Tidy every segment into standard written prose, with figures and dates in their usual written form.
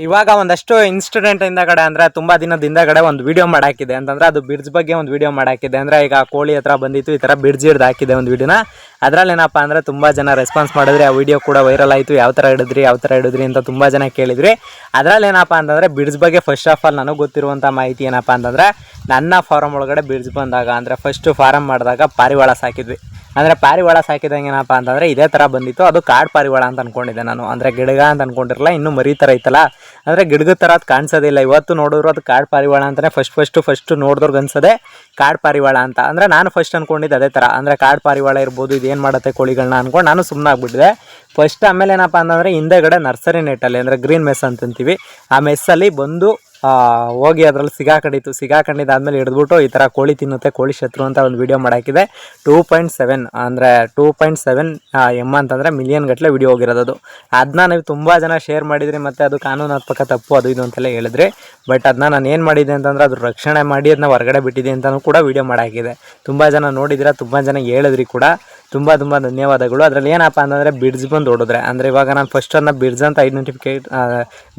ಇವಾಗ ಒಂದಷ್ಟು ಇನ್ಸಿಡೆಂಟ್ ಹಿಂದಗಡೆ ಅಂದರೆ ತುಂಬ ದಿನದ ಹಿಂದಗಡೆ ಒಂದು ವಿಡಿಯೋ ಮಾಡಾಕಿದೆ ಅಂತಂದರೆ ಅದು ಬಿಡ್ಜ್ ಬಗ್ಗೆ ಒಂದು ವಿಡಿಯೋ ಮಾಡಾಕಿದೆ. ಅಂದರೆ ಈಗ ಕೋಳಿ ಹತ್ರ ಬಂದಿತ್ತು, ಈ ಥರ ಬಿಡ್ಜ್ ಹಿಡ್ದು ಹಾಕಿದೆ ಒಂದು ವಿಡಿಯೋನ. ಅದರಲ್ಲಿ ಏನಪ್ಪ ಅಂದರೆ ತುಂಬ ಜನ ರೆಸ್ಪಾನ್ಸ್ ಮಾಡಿದ್ರಿ, ಆ ವಿಡಿಯೋ ಕೂಡ ವೈರಲ್ ಆಯಿತು. ಯಾವ ಥರ ಹಿಡಿದ್ರಿ ಅಂತ ತುಂಬ ಜನ ಕೇಳಿದ್ರಿ. ಅದರಲ್ಲಿ ಏನಪ್ಪ ಅಂತಂದರೆ ಬಿಡ್ಜ್ ಬಗ್ಗೆ ಫಸ್ಟ್ ಆಫ್ ಆಲ್ ನನಗೆ ಗೊತ್ತಿರುವಂಥ ಮಾಹಿತಿ ಏನಪ್ಪ ಅಂತಂದರೆ, ನನ್ನ ಫಾರಮ್ ಒಳಗಡೆ ಬಿಡ್ಜ್ ಬಂದಾಗ ಅಂದರೆ ಫಸ್ಟು ಫಾರಮ್ ಮಾಡಿದಾಗ ಪಾರಿವಾಳ ಸಾಕಿದ್ವಿ. ಅಂದರೆ ಪಾರಿವಾಳ ಸಾಕಿದಂಗೆ ಏನಪ್ಪ ಅಂತಂದರೆ ಇದೇ ಥರ ಬಂದಿತ್ತು. ಅದು ಕಾಡು ಪಾರಿವಾಳ ಅಂತ ಅಂದ್ಕೊಂಡಿದ್ದೆ ನಾನು, ಅಂದರೆ ಗಿಡಗ ಅಂತ ಅಂದ್ಕೊಂಡಿರಲ್ಲ. ಇನ್ನೂ ಮರಿ ಥರ ಐತಲ್ಲ, ಅಂದರೆ ಗಿಡಗದ ಥರ ಅದು ಕಾಣಿಸೋದಿಲ್ಲ. ಇವತ್ತು ನೋಡಿದ್ರು ಅದು ಕಾಡು ಪಾರಿವಾಳ ಅಂತಲೇ ಫಸ್ಟ್ ನೋಡಿದ್ರಿಗೆ ಅನ್ಸೋದೆ ಕಾಡು ಪಾರಿವಾಳ ಅಂತ. ಅಂದರೆ ನಾನು ಫಸ್ಟ್ ಅಂದ್ಕೊಂಡಿದ್ದೆ ಅದೇ ಥರ, ಅಂದರೆ ಕಾಡು ಪಾರಿವಾಳ ಇರ್ಬೋದು, ಇದೇನು ಮಾಡುತ್ತೆ ಕೋಳಿಗಳನ್ನ ಅಂದ್ಕೊಂಡು ನಾನು ಸುಮ್ಮನೆ ಆಗ್ಬಿಟ್ಟಿದೆ ಫಸ್ಟ್. ಆಮೇಲೆ ಏನಪ್ಪ ಅಂತಂದರೆ ಹಿಂದೆಗಡೆ ನರ್ಸರಿ ನೆಟ್ಟಲ್ಲಿ ಅಂದರೆ ಗ್ರೀನ್ ಮೆಸ್ ಅಂತೀವಿ, ಆ ಮೆಸ್ಸಲ್ಲಿ ಬಂದು ಹೋಗಿ ಅದರಲ್ಲಿ ಸಿಗಾಕೊಂಡಿದ್ದಾದ್ಮೇಲೆ ಹಿಡಿದ್ಬಿಟ್ಟು ಈ ಥರ ಕೋಳಿ ತಿನ್ನುತ್ತೆ, ಕೋಳಿ ಶತ್ರು ಅಂತ ಒಂದು ವೀಡಿಯೋ ಮಾಡಾಕಿದೆ. 2.7 ಅಂದರೆ 2.7 ಎಮ್ ಅಂತಂದರೆ ಮಿಲಿಯನ್ ಗಟ್ಟಲೆ ವೀಡಿಯೋ ಹೋಗಿರೋದು ಅದು. ಅದನ್ನ ನೀವು ತುಂಬ ಜನ ಶೇರ್ ಮಾಡಿದ್ರಿ, ಮತ್ತು ಅದು ಕಾನೂನಾತ್ಮಕ ತಪ್ಪು ಅದು ಇದು ಅಂತೆಲ್ಲ ಹೇಳಿದ್ರಿ. ಬಟ್ ಅದನ್ನ ನಾನು ಏನು ಮಾಡಿದ್ದೆ ಅಂತಂದರೆ ಅದು ರಕ್ಷಣೆ ಮಾಡಿ ಅದನ್ನ ಹೊರಗಡೆ ಬಿಟ್ಟಿದೆ ಅಂತಲೂ ಕೂಡ ವೀಡಿಯೋ ಮಾಡಾಕಿದೆ. ತುಂಬ ಜನ ನೋಡಿದಿರ, ತುಂಬ ಜನ ಹೇಳಿದ್ರಿ ಕೂಡ. ತುಂಬ ಧನ್ಯವಾದಗಳು. ಅದರಲ್ಲಿ ಏನಪ್ಪ ಅಂತಂದರೆ ಬಿಡ್ಜ್ ಬಂದು ಹೊಡಿದ್ರೆ, ಅಂದರೆ ಇವಾಗ ನಾನು ಫಸ್ಟ್ ಅದನ್ನ ಬಿಡ್ಜ್ ಅಂತ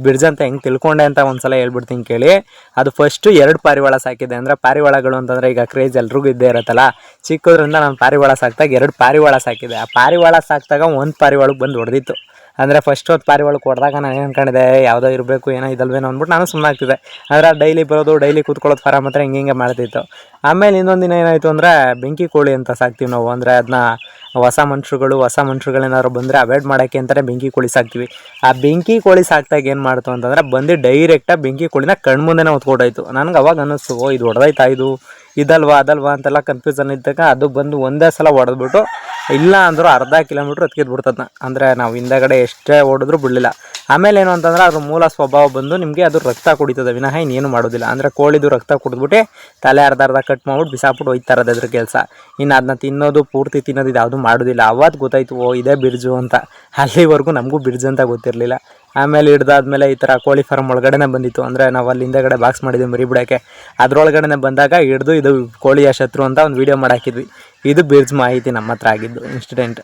ಬಿಡ್ಜ್ ಅಂತ ಹೆಂಗೆ ತಿಳ್ಕೊಂಡೆ ಅಂತ ಒಂದು ಸಲ ಹೇಳ್ಬಿಡ್ತೀನಿ ಕೇಳಿ. ಅದು ಫಸ್ಟು 2 ಪಾರಿವಾಳ ಸಾಕಿದೆ. ಅಂದರೆ ಪಾರಿವಾಳಗಳು ಅಂತಂದರೆ ಈಗ ಕ್ರೇಜ್ ಎಲ್ರಿಗೂ ಇದ್ದೇ ಇರುತ್ತಲ್ಲ, ಚಿಕ್ಕದ್ರಿಂದ ನಾನು ಪಾರಿವಾಳ ಸಾಕಿದಾಗ 2 ಪಾರಿವಾಳ ಸಾಕಿದೆ. ಆ ಪಾರಿವಾಳ ಸಾಕಿದಾಗ ಒಂದು ಪಾರಿವಾಳಕ್ಕೆ ಬಂದು ಹೊಡೆದಿತ್ತು. ಅಂದರೆ ಫಸ್ಟ್ ಹೊತ್ತು ಪಾರಿವಾಳಕ್ಕೆ ಹೊಡೆದಾಗ ನಾನು ಏನು ಅನ್ಕೊಂಡಿದ್ದೆ, ಯಾವುದೋ ಇರಬೇಕು, ಏನೋ ಇದಲ್ವೇನೋ ಅಂದ್ಬಿಟ್ಟು ನಾನು ಸುಮ್ಮನೆ ಆಗ್ತಿದ್ದೆ. ಆದರೆ ಡೈಲಿ ಬರೋದು, ಡೈಲಿ ಕೂತ್ಕೊಳ್ಳೋದು ಫಾರಮ್ ಹತ್ರ ಹಿಂಗೆ ಮಾಡ್ತಿತ್ತು. ಆಮೇಲೆ ಇನ್ನೊಂದು ದಿನ ಏನಾಯಿತು ಅಂದರೆ ಬೆಂಕಿ ಕೋಳಿ ಅಂತ ಸಾಕ್ತೀವಿ ನಾವು. ಅಂದರೆ ಅದನ್ನ ಹೊಸ ಮನುಷ್ಯರುಗಳೇನಾದ್ರು ಬಂದರೆ ಅವಾಯ್ಡ್ ಮಾಡೋಕ್ಕೆ ಅಂತಲೇ ಬೆಂಕಿ ಕೋಳಿ ಸಾಕ್ತೀವಿ. ಆ ಬೆಂಕಿ ಕೋಳಿ ಸಾಕ್ದಾಗ ಏನು ಮಾಡ್ತು ಅಂತಂದರೆ ಬಂದು ಡೈರೆಕ್ಟಾಗಿ ಬೆಂಕಿ ಕೋಳಿನ ಕಣ್ಮುಂದೆನೇ ಹೊತ್ಕೊಡಾಯ್ತು. ನನಗೆ ಅವಾಗ ಅನ್ನಿಸ್ತು, ಇದು ಹೊಡೆದೈತಾ, ಇದಲ್ವಾ ಅದಲ್ವಾ ಅಂತೆಲ್ಲ ಕನ್ಫ್ಯೂಸನ್ ಇದ್ದಾಗ ಅದು ಬಂದು ಒಂದೇ ಸಲ ಹೊಡೆದ್ಬಿಟ್ಟು ಇಲ್ಲ ಅಂದರೂ ಅರ್ಧ ಕಿಲೋಮೀಟ್ರ್ ಎತ್ಕಿದ್ಬಿಡ್ತದನ್ನ. ಅಂದರೆ ನಾವು ಹಿಂದೆಗಡೆ ಎಷ್ಟೇ ಹೊಡೆದ್ರೂ ಬಿಡಲಿಲ್ಲ. ಆಮೇಲೆ ಏನು ಅಂತಂದರೆ ಅದ್ರ ಮೂಲ ಸ್ವಭಾವ ಬಂದು ನಿಮಗೆ ಅದು ರಕ್ತ ಕುಡಿತದೆ ವಿನಃ ಇನ್ನೇನು ಮಾಡೋದಿಲ್ಲ. ಅಂದರೆ ಕೋಳಿದು ರಕ್ತ ಕುಡಿದ್ಬಿಟ್ಟು ತಲೆ ಅರ್ಧ ಕಟ್ ಮಾಡ್ಬಿಟ್ಟು ಬಿಸಾಕ್ಬಿಟ್ಟು ಹೋಯ್ತಾ ಇರೋದು ಅದ್ರ ಕೆಲಸ. ಇನ್ನು ಅದನ್ನ ತಿನ್ನೋದು, ಪೂರ್ತಿ ತಿನ್ನೋದು ಇದು ಯಾವುದೂ ಮಾಡೋದಿಲ್ಲ. ಅವತ್ತು ಗೊತ್ತಾಯ್ತು, ಓ ಇದೇ ಬಿರ್ಜು ಅಂತ. ಅಲ್ಲಿವರೆಗೂ ನಮಗೂ ಬಿರ್ಜು ಅಂತ ಗೊತ್ತಿರಲಿಲ್ಲ. ಆಮೇಲೆ ಹಿಡ್ದಾದ್ಮೇಲೆ ಈ ಥರ ಕೋಳಿ ಫಾರಮ್ ಒಳಗಡೆ ಬಂದಿತ್ತು. ಅಂದರೆ ನಾವು ಅಲ್ಲಿ ಹಿಂದೆಗಡೆ ಬಾಕ್ಸ್ ಮಾಡಿದ್ವಿ ಮರಿ ಬಿಡೋಕ್ಕೆ. ಅದರೊಳಗಡೆ ಬಂದಾಗ ಹಿಡಿದು ಇದು ಕೋಳಿಯ ಶತ್ರು ಅಂತ ಒಂದು ವೀಡಿಯೋ ಮಾಡಾಕಿದ್ವಿ. ಇದು ಬಿರ್ಜ್ ಮಾಹಿತಿ ನಮ್ಮ ಹತ್ರ ಆಗಿದ್ದು ಇನ್ಸಿಡೆಂಟ್.